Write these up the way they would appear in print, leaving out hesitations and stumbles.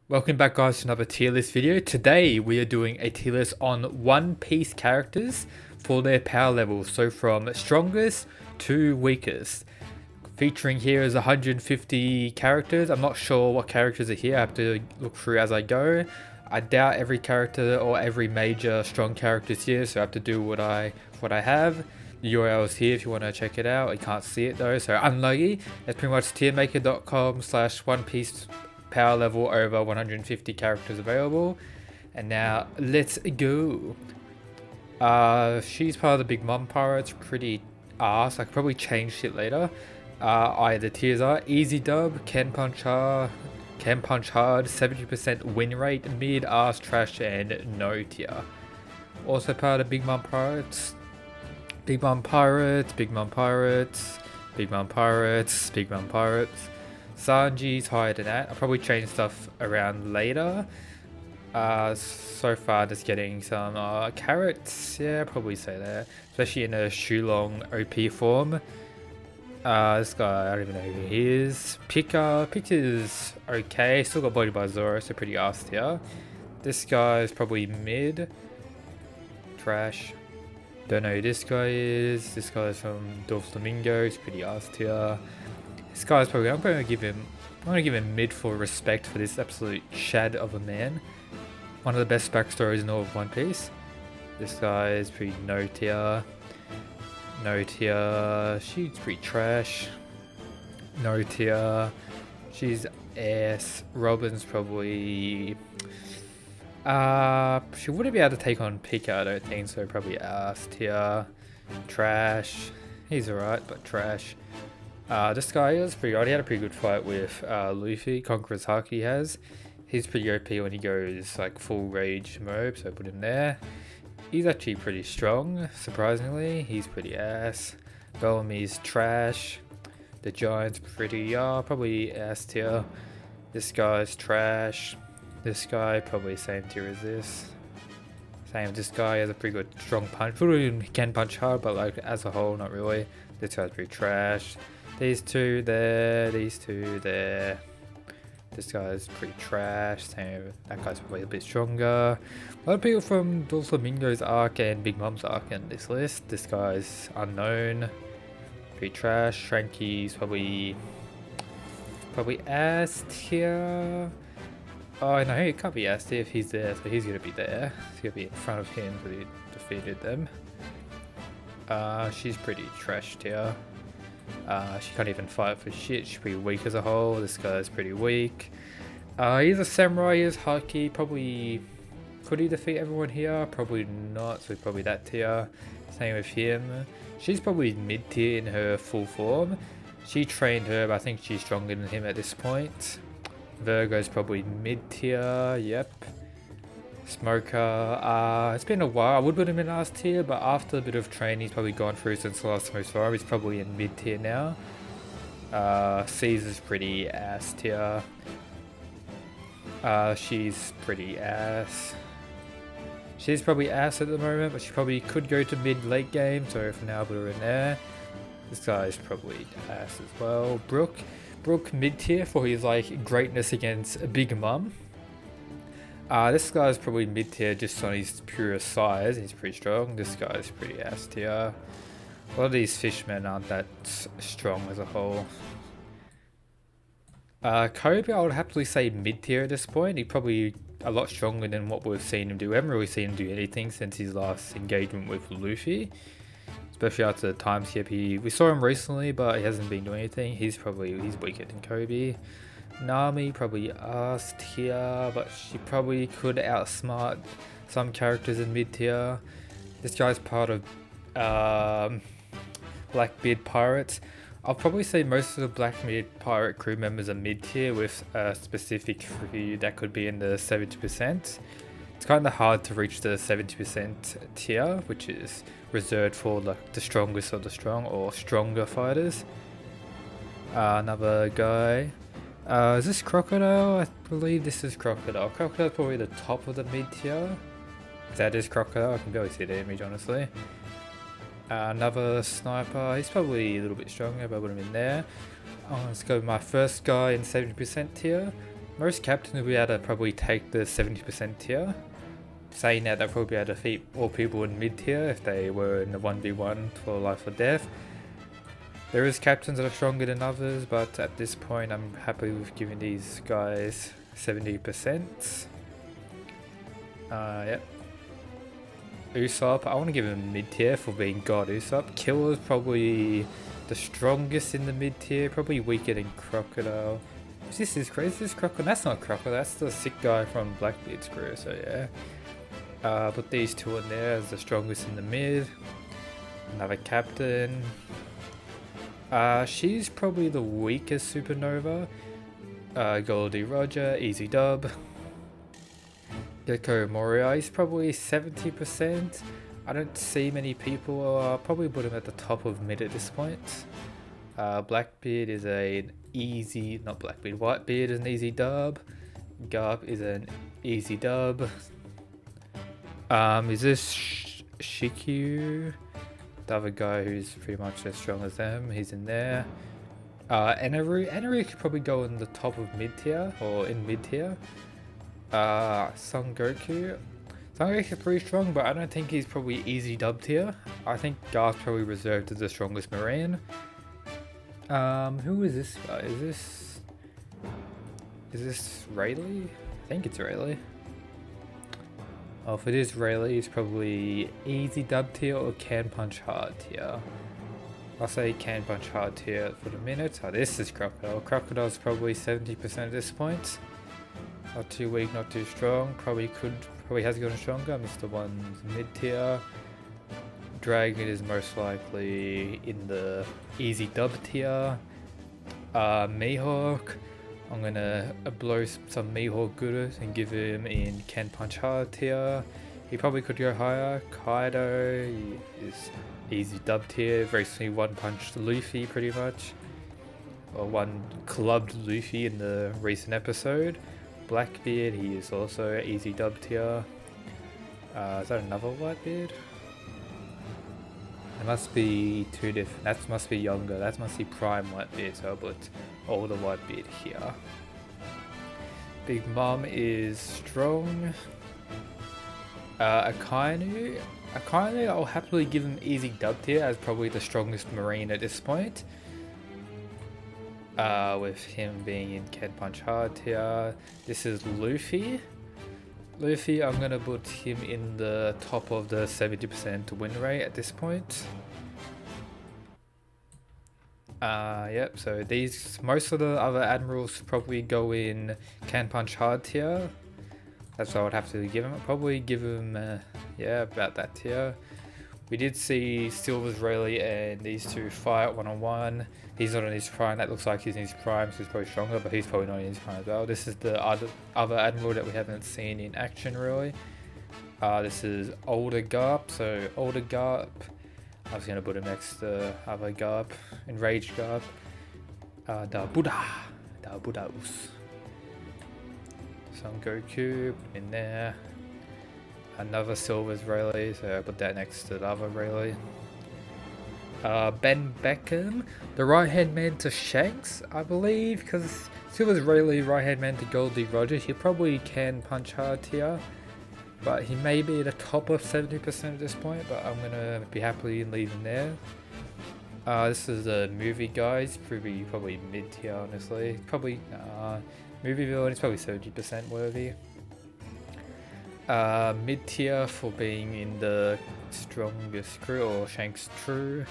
Welcome back guys to another tier list video. Today we are doing a tier list on One Piece characters for their power levels. So from strongest to weakest. Featuring here is 150 characters. I'm not sure what characters are here. I have to look through as I go. I doubt every character or every major strong character is here, so I have to do what I have. The URL is here if you want to check it out. I can't see it though, so unlucky. It's pretty much tiermaker.com/One Piece power level over 150 characters available. And now let's go. She's part of the Big Mom Pirates. Pretty ass. I could probably change shit later. The tiers are easy dub, can punch hard, 70% win rate, mid, ass, trash, and no tier. Also part of Big Mom Pirates. Big Mom Pirates, Big Mom Pirates, Big Mom Pirates, Big Mom Pirates. Sanji's higher than that. I'll probably change stuff around later. So far just getting some carrots. Yeah, probably say that. Especially in a Shulong OP form. This guy, I don't even know who he is. Picker's okay. Still got bodied by Zoro, so pretty ass tier. This guy is probably mid. Trash. Don't know who this guy is. This guy is from Doflamingo. He's pretty ass tier. This guy's probably, I'm going to give him mid for respect for this absolute shad of a man. One of the best backstories in all of One Piece. This guy is pretty no tier. No tier. She's pretty trash. No tier. She's ass. Robin's probably... she wouldn't be able to take on Pika, I don't think, so probably ass tier. Trash. He's alright, but trash. This guy is pretty odd. He had a pretty good fight with Luffy, Conqueror's Haki he has. He's pretty OP when he goes like full rage mode, so I put him there. He's actually pretty strong, surprisingly. He's pretty ass. Bellamy's trash. The Giant's pretty, probably ass tier. This guy's trash. This guy, probably same tier as this. Same, this guy has a pretty good strong punch. He can punch hard, but like as a whole, not really. This guy's pretty trash. These two there, these two there. This guy's pretty trash. Same, that guy's probably a bit stronger. A lot of people from Doflamingo's arc and Big Mom's arc in this list. This guy's unknown. Pretty trash. Shranky's probably ass tier. Oh no, it can't be ass tier if he's there, so he's gonna be there. He's gonna be in front of him because he defeated them. She's pretty trash tier. She can't even fight for shit. She's pretty weak as a whole. This guy's pretty weak. He's a samurai. He's Haki. Probably could he defeat everyone here? Probably not. So probably that tier. Same with him. She's probably mid tier in her full form. She trained her, but I think she's stronger than him at this point. Virgo's probably mid tier. Yep. Smoker, it's been a while. I would put him in last tier, but after a bit of training he's probably gone through since the last most far. He's probably in mid tier now. Caesar's pretty ass tier. She's pretty ass. She's probably ass at the moment, but she probably could go to mid late game, so for now I'll put her in there. This guy's probably ass as well. Brook mid tier for his like greatness against Big Mom. This guy's probably mid tier just on his pure size. He's pretty strong. This guy's pretty ass tier. A lot of these fishmen aren't that strong as a whole. Kobe, I would happily say mid tier at this point. He's probably a lot stronger than what we've seen him do. We haven't really seen him do anything since his last engagement with Luffy. Especially after the time skip. We saw him recently, but he hasn't been doing anything. He's weaker than Kobe. Nami probably ass tier, but she probably could outsmart some characters in mid tier. This guy's part of Blackbeard Pirates. I'll probably say most of the Blackbeard Pirate crew members are mid tier with a specific few that could be in the 70%. It's kind of hard to reach the 70% tier, which is reserved for like the strongest of the strong or stronger fighters. Another guy. Is this Crocodile? I believe this is Crocodile. Crocodile's probably the top of the mid tier. That is Crocodile. I can barely see the image, honestly. Another sniper. He's probably a little bit stronger, but I put him in there. Let's go with my first guy in 70% tier. Most captains will be able to probably take the 70% tier. Saying that, they'll probably be able to defeat all people in mid tier if they were in the 1v1 for life or death. There is captains that are stronger than others, but at this point I'm happy with giving these guys 70%. Yep. Usopp, I want to give him mid tier for being God Usopp. Killer's probably the strongest in the mid tier, probably weaker than Crocodile. Is this Crocodile? That's not Crocodile, that's the sick guy from Blackbeard's crew, so yeah. Put these two in there as the strongest in the mid. Another captain. She's probably the weakest Supernova. Goldie Roger, easy dub. Gecko Moria, he's probably 70%. I don't see many people. I'll probably put him at the top of mid at this point. Blackbeard is an easy, not Blackbeard, Whitebeard is an easy dub. Garp is an easy dub. Is this Shikyu? The other guy who's pretty much as strong as them, he's in there. Enaru could probably go in the top of mid tier, or in mid tier. Son Goku is pretty strong, but I don't think he's probably easy dub tier. I think Garth's probably reserved as the strongest Marine. Who is this guy? Is this Rayleigh? I think it's Rayleigh. Oh, if it is Rayleigh, he's probably easy dub tier or can punch hard tier. I'll say can punch hard tier for the minute. Oh, this is Crocodile. Crocodile's probably 70% at this point. Not too weak, not too strong. Probably has gotten stronger. Mr. One's mid tier. Dragon is most likely in the easy dub tier. Mihawk, I'm gonna blow some Mihawk good and give him in can punch hard tier. He probably could go higher. Kaido is easy dub tier. Recently one punched Luffy pretty much. Or one clubbed Luffy in the recent episode. Blackbeard, he is also easy dub tier. Is that another Whitebeard? It must be two different. That must be younger. That must be prime Whitebeard. So I'll put older Whitebeard here. Big Mom is strong. Akainu, I'll happily give him easy dub tier as probably the strongest Marine at this point. With him being in can punch hard tier. This is Luffy. I'm gonna put him in the top of the 70% win rate at this point. Yep, so most of the other admirals probably go in can punch hard tier. That's what I would have to give him. I'd probably give him, yeah, about that tier. We did see Silver's Rayleigh and these two fight one-on-one. He's not in his prime. That looks like he's in his prime, so he's probably stronger, but he's probably not in his prime as well. This is the other Admiral that we haven't seen in action, really. This is older Garp, so older Garp. I was going to put him next to other Garp, Enraged Garp. Da Buddhaus. Son Goku, put him in there. Another Silver's Rayleigh, so I put that next to the other Rayleigh. Ben Beckham, the right hand man to Shanks, I believe, because Silver's Rayleigh, right hand man to Goldie Roger. He probably can punch hard here, but he may be at the top of 70% at this point, but I'm gonna be happily leaving there. This is the movie guys, probably mid tier, honestly. Probably movie villain is probably 70% worthy. Mid tier for being in the strongest crew or Shanks crew.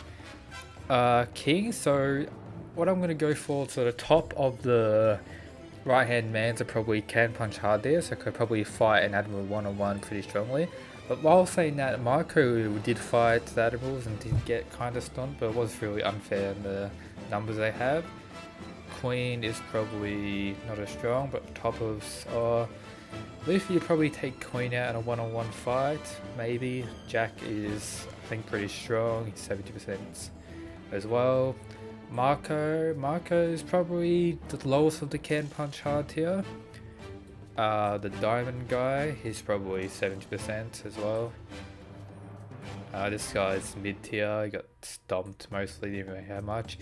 King, so what I'm gonna go for, so the top of the right hand man to probably can punch hard there, so could probably fight an Admiral one-on-one pretty strongly. But while saying that, Marco did fight the Admirals and did get kind of stunned, but it was really unfair in the numbers they have. Queen is probably not as strong, but top of Luffy would probably take Queen out in a one-on-one fight, maybe. Jack is, I think, pretty strong, he's 70% as well. Marco is probably the lowest of the can punch hard tier. The diamond guy, he's probably 70% as well. This guy's mid tier, he got stomped mostly, didn't really have much.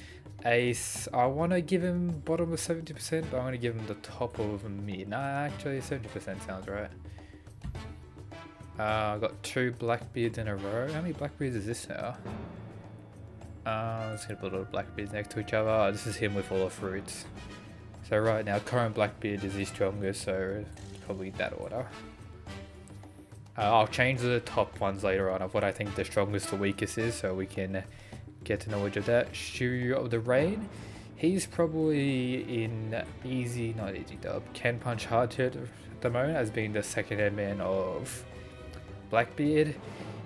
Ace, I want to give him bottom of 70%, but I'm going to give him the top of mid. Nah, actually 70% sounds right. I got 2 Blackbeards in a row. How many Blackbeards is this now? Let's get a little Blackbeards next to each other. Oh, this is him with all the fruits. So right now, current Blackbeard is the strongest, so probably that order. I'll change the top ones later on of what I think the strongest to weakest is, so we can get to knowledge of that. Shoe of the Rain. He's probably in not easy dub. Can punch hard to it at the moment as being the second hand man of Blackbeard.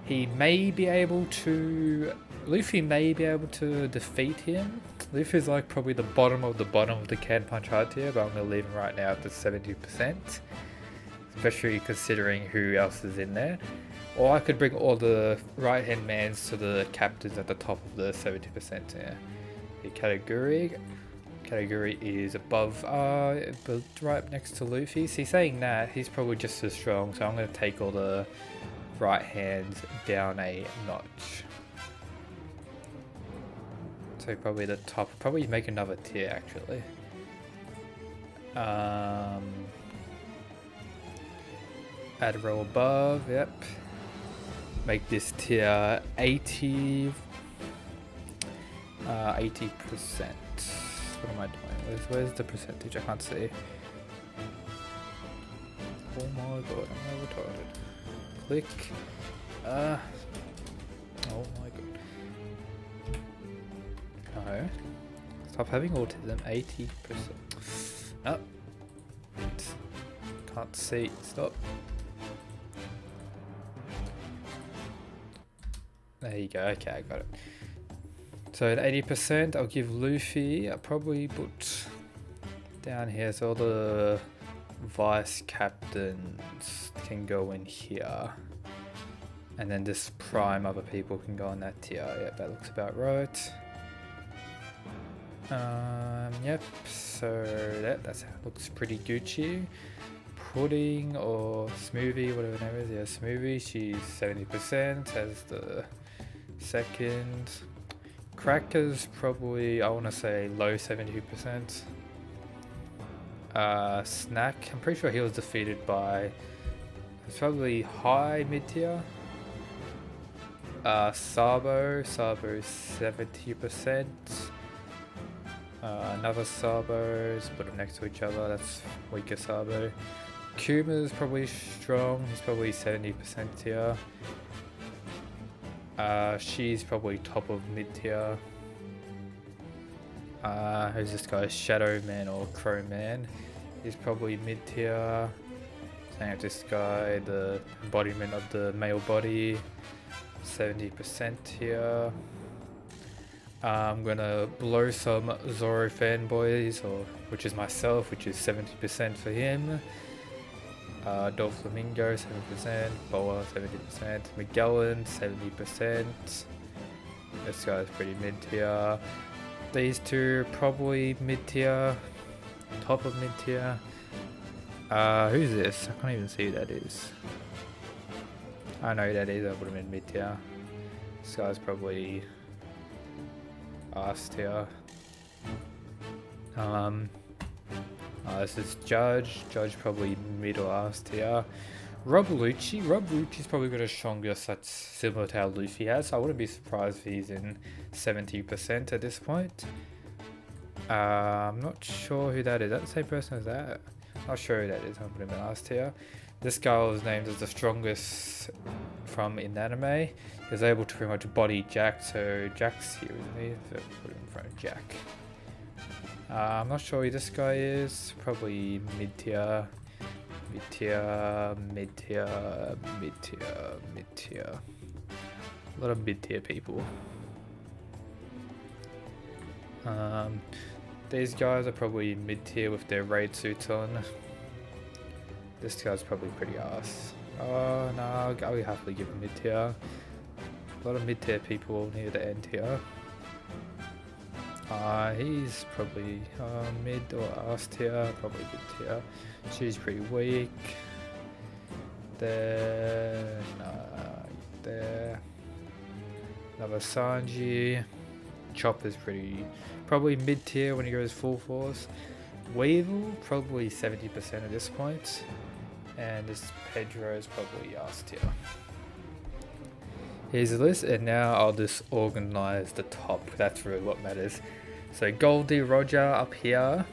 He may be able to... Luffy may be able to defeat him. Luffy's like probably the bottom of the can punch hard tier, but I'm going to leave him right now at the 70%. Especially considering who else is in there. Or I could bring all the right hand mans to the captains at the top of the 70%. Yeah. The Kategori is above, but right next to Luffy. So he's saying that he's probably just as strong. So I'm going to take all the right hands down a notch. So probably the top. Probably make another tier actually. Admiral above. Yep. Make this tier 80%. What am I doing? Where's the percentage? I can't see. Oh my god, I'm retarded. Click. Oh my god. No. Stop having autism. 80%. Oh. Can't see. Stop. There you go. Okay, I got it. So at 80%, I'll give Luffy. I'll probably put down here so all the vice captains can go in here. And then this prime other people can go on that tier. Yep, that looks about right. Yep, so that looks pretty Gucci. Pudding or Smoothie, whatever her name is. Yeah, Smoothie, she's 70% as the second. Crackers probably, I want to say low 70%. Snack, I'm pretty sure he was defeated by, it's probably high mid tier. Sabo 70%. Another Sabo, just put them next to each other, that's weaker Sabo. Kuma's probably strong, he's probably 70% tier. She's probably top of mid tier. Who's this guy? Shadow Man or Crow Man? He's probably mid tier. Same with this guy, the embodiment of the male body, 70% tier. I'm gonna blow some Zoro fanboys, which is myself, which is 70% for him. Doflamingo 70%, Boa 70%, Magellan 70%. This guy's pretty mid tier. These two probably mid tier, top of mid tier. Who's this? I can't even see who that is. I know who that is, I put him in mid tier. This guy's probably ass tier. This is Judge probably mid or ass tier. Rob Lucci's probably got a strongest that's similar to how Luffy has, so I wouldn't be surprised if he's in 70% at this point. I'm not sure who that is. Is that the same person as that? Not sure who that is. I'll put him in ass tier. This guy was named as the strongest from in anime. He was able to pretty much body Jack, so Jack's here, isn't he? So put him in front of Jack. I'm not sure who this guy is. Probably mid tier. Mid tier, mid tier, mid tier, mid tier. A lot of mid tier people. These guys are probably mid tier with their raid suits on. This guy's probably pretty ass. Oh no, I'll happily give him mid tier. A lot of mid tier people near the end here. He's probably mid or ass tier, probably mid tier. She's pretty weak. There, no, there. Another Sanji. Chopper's probably mid tier when he goes full force. Weevil probably 70% at this point, and this Pedro is probably S tier. Here's the list, and now I'll just organize the top. That's really what matters. So Goldie Roger up here,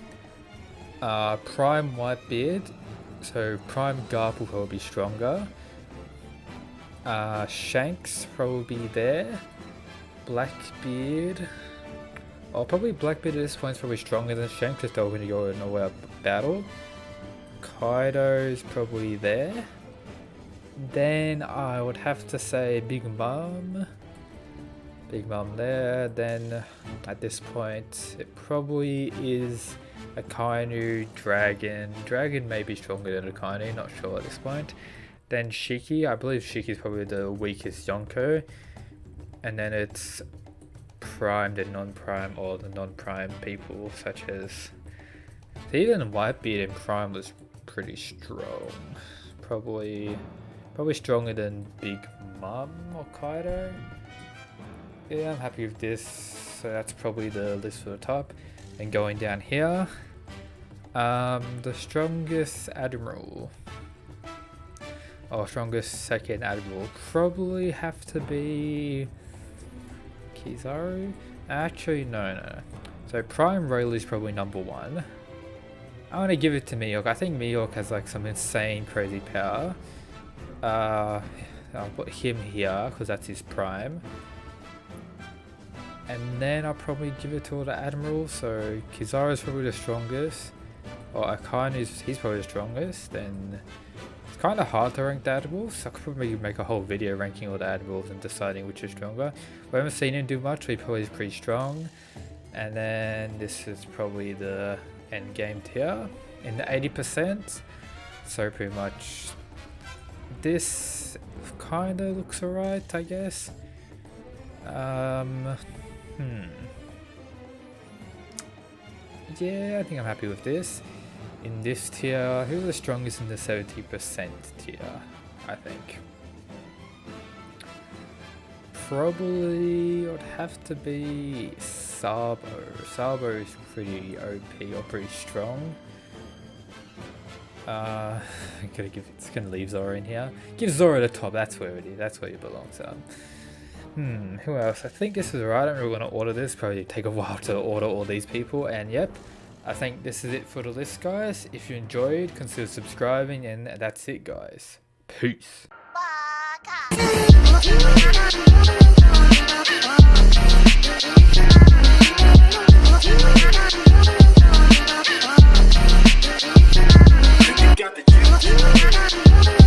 Prime Whitebeard, so Prime Garp will probably be stronger. Shanks probably there. Blackbeard. Oh, probably Blackbeard at this point is probably stronger than Shanks if they're going to go in a all-out battle. Kaido's probably there. Then I would have to say Big Mom. Big Mom there. Then at this point it probably is Akainu, Dragon. Dragon may be stronger than Akainu, not sure at this point. Then Shiki. I believe Shiki's probably the weakest Yonko. And then it's Prime, the non-Prime, or the non-Prime people such as... Even Whitebeard in Prime was pretty strong. Probably stronger than Big Mom or Kaido. Yeah, I'm happy with this. So that's probably the list for the top. And going down here, the strongest Admiral, or strongest second Admiral, probably have to be Kizaru. Actually, no. So Prime Rayleigh is probably number 1. I want to give it to Mihawk. I think Mihawk has like some insane, crazy power. I'll put him here because that's his prime. And then I'll probably give it to all the Admirals. So Kizaru's probably the strongest. Or Akainu's, he's probably the strongest. Then it's kind of hard to rank the Admirals. So I could probably make a whole video ranking all the Admirals and deciding which is stronger. We haven't seen him do much, but he probably is pretty strong. And then this is probably the end game tier in the 80%. So pretty much this kind of looks alright, I guess. Yeah, I think I'm happy with this. In this tier, who's the strongest in the 70% tier? I think probably would have to be Sabo. Sabo is pretty OP or pretty strong. It's gonna leave Zoro in here. Give Zoro the top. That's where it is. That's where he belongs. Who else? I think this is alright. I'm really gonna order this. Probably take a while to order all these people. And yep, I think this is it for the list, guys. If you enjoyed, consider subscribing, and that's it, guys. Peace. Got the juice.